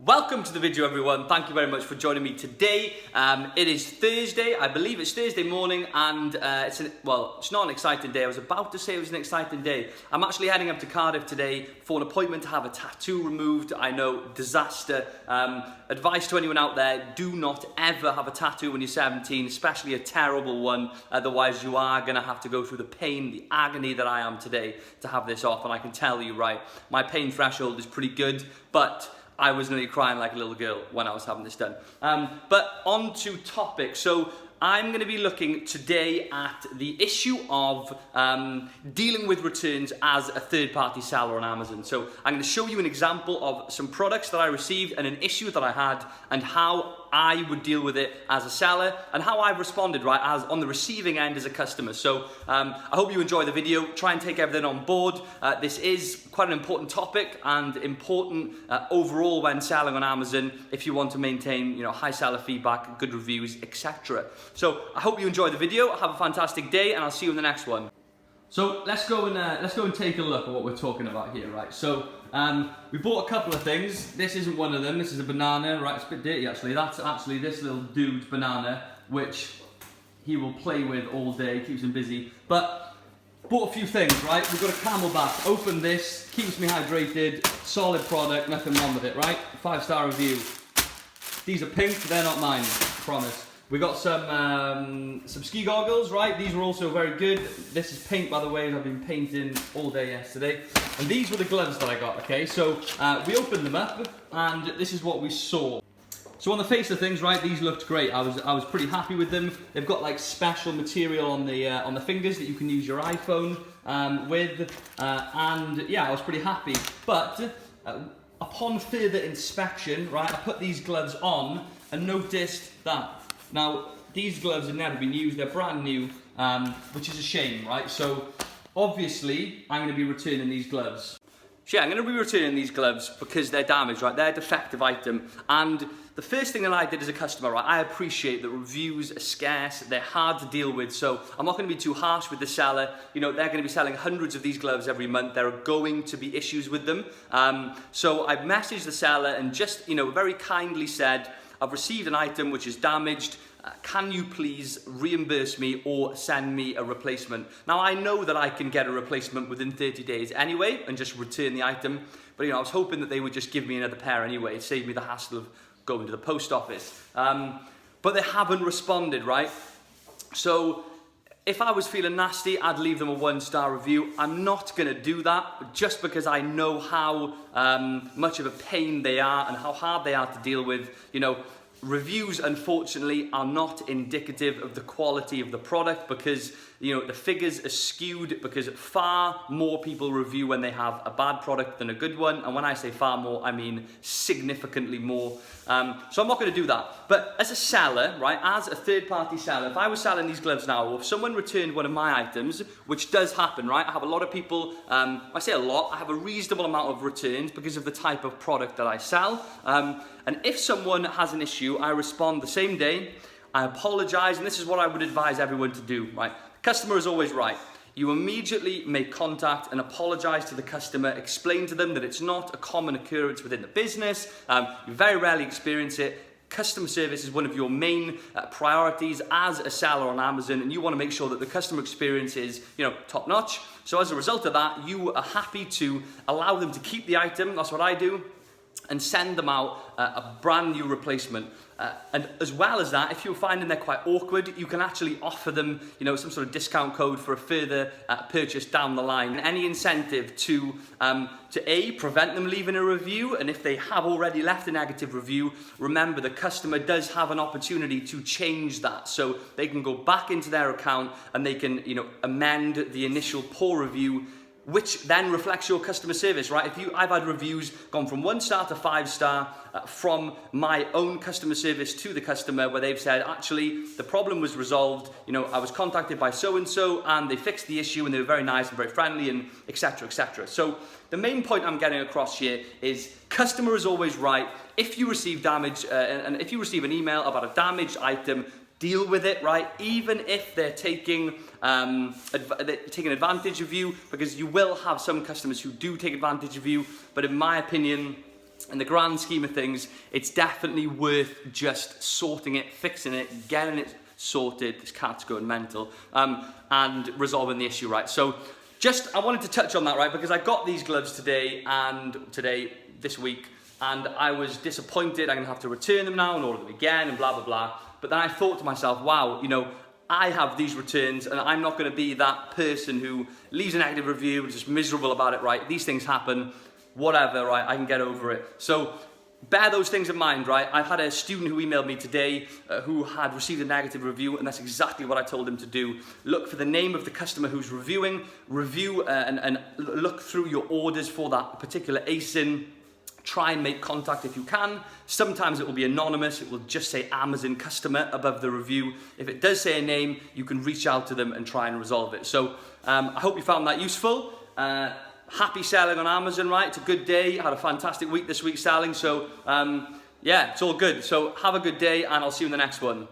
Welcome to the video, everyone. Thank you very much for joining me today. It is Thursday, I believe it's Thursday morning, and it's not an exciting day. I was about to say it was an exciting day. I'm actually heading up to Cardiff today for an appointment to have a tattoo removed. I know, disaster. Advice to anyone out there, do not ever have a tattoo when you're 17, especially a terrible one. Otherwise, you are gonna have to go through the pain, the agony that I am today to have this off. And I can tell you, right, my pain threshold is pretty good, but I was nearly crying like a little girl when I was having this done. But on to topic. So I'm going to be looking today at the issue of dealing with returns as a third-party seller on Amazon. So I'm going to show you an example of some products that I received and an issue that I had and how I would deal with it as a seller and how I've responded, right, as on the receiving end as a customer. So I hope you enjoy the video. Try and take everything on board. This is quite an important topic and important overall when selling on Amazon if you want to maintain, you know, high seller feedback, good reviews, etc. So I hope you enjoy the video. Have a fantastic day, and I'll see you in the next one. So let's go and take a look at what we're talking about here, right? So we bought a couple of things. This isn't one of them. This is a banana, right? It's a bit dirty actually. That's actually this little dude's banana, which he will play with all day, keeps him busy. But bought a few things, right? We've got a Camelback. Open this, keeps me hydrated. Solid product, nothing wrong with it, right? 5-star review. These are pink. They're not mine. I promise. We got some ski goggles, right? These were also very good. This is paint, by the way. I've been painting all day yesterday. And these were the gloves that I got, okay? So we opened them up, and this is what we saw. So on the face of things, right, these looked great. I was pretty happy with them. They've got like special material on the fingers that you can use your iPhone with, and yeah, I was pretty happy. But upon further inspection, right, I put these gloves on and noticed that. Now, these gloves have never been used, they're brand new, which is a shame, right? So, obviously, I'm going to be returning these gloves. So yeah, I'm going to be returning these gloves because they're damaged, right? They're a defective item. And the first thing that I did as a customer, right, I appreciate that reviews are scarce, they're hard to deal with, so I'm not going to be too harsh with the seller. You know, they're going to be selling hundreds of these gloves every month. There are going to be issues with them. So I messaged the seller and just, you know, very kindly said, I've received an item which is damaged. Can you please reimburse me or send me a replacement? Now, I know that I can get a replacement within 30 days anyway and just return the item. But, you know, I was hoping that they would just give me another pair anyway. It saved me the hassle of going to the post office. But they haven't responded, right? So if I was feeling nasty, I'd leave them a 1-star review. I'm not going to do that just because I know how much of a pain they are and how hard they are to deal with. You know, reviews, unfortunately, are not indicative of the quality of the product because, you know, the figures are skewed because far more people review when they have a bad product than a good one. And when I say far more, I mean significantly more. So I'm not going to do that. But as a seller, right, as a third-party seller, if I was selling these gloves now, or if someone returned one of my items, which does happen, right? I have a lot of people, I say a lot, I have a reasonable amount of returns because of the type of product that I sell. And if someone has an issue, I respond the same day. I apologize, and this is what I would advise everyone to do, right? Customer is always right. You immediately make contact and apologize to the customer, explain to them that it's not a common occurrence within the business, you very rarely experience it. Customer service is one of your main priorities as a seller on Amazon, and you want to make sure that the customer experience is, you know, top notch. So as a result of that, you are happy to allow them to keep the item, that's what I do, and send them out a brand new replacement. And as well as that, if you're finding they're quite awkward, you can actually offer them, you know, some sort of discount code for a further purchase down the line. Any incentive to A, prevent them leaving a review, and if they have already left a negative review, remember the customer does have an opportunity to change that. So they can go back into their account and they can, you know, amend the initial poor review, which then reflects your customer service, right? I've had reviews gone from 1-star to 5-star from my own customer service to the customer where they've said, actually, the problem was resolved. You know, I was contacted by so-and-so and they fixed the issue and they were very nice and very friendly and etc, etc. So the main point I'm getting across here is customer is always right. If you receive damage and if you receive an email about a damaged item, deal with it, right? Even if they're taking advantage of you, because you will have some customers who do take advantage of you. But in my opinion, in the grand scheme of things, it's definitely worth just sorting it, fixing it, getting it sorted. This cat's going mental, and resolving the issue, right? So I wanted to touch on that, right? Because I got these gloves this week, and I was disappointed. I'm gonna have to return them now and order them again and blah, blah, blah. But then I thought to myself, wow, you know, I have these returns and I'm not gonna be that person who leaves a negative review and just miserable about it, right? These things happen, whatever, right? I can get over it. So bear those things in mind, right? I've had a student who emailed me today who had received a negative review, and that's exactly what I told him to do. Look for the name of the customer who's reviewing, and look through your orders for that particular ASIN. Try and make contact if you can. Sometimes it will be anonymous. It will just say Amazon customer above the review. If it does say a name, you can reach out to them and try and resolve it. So I hope you found that useful. Happy selling on Amazon, right? It's a good day. I had a fantastic week this week selling. So yeah, it's all good. So have a good day, and I'll see you in the next one.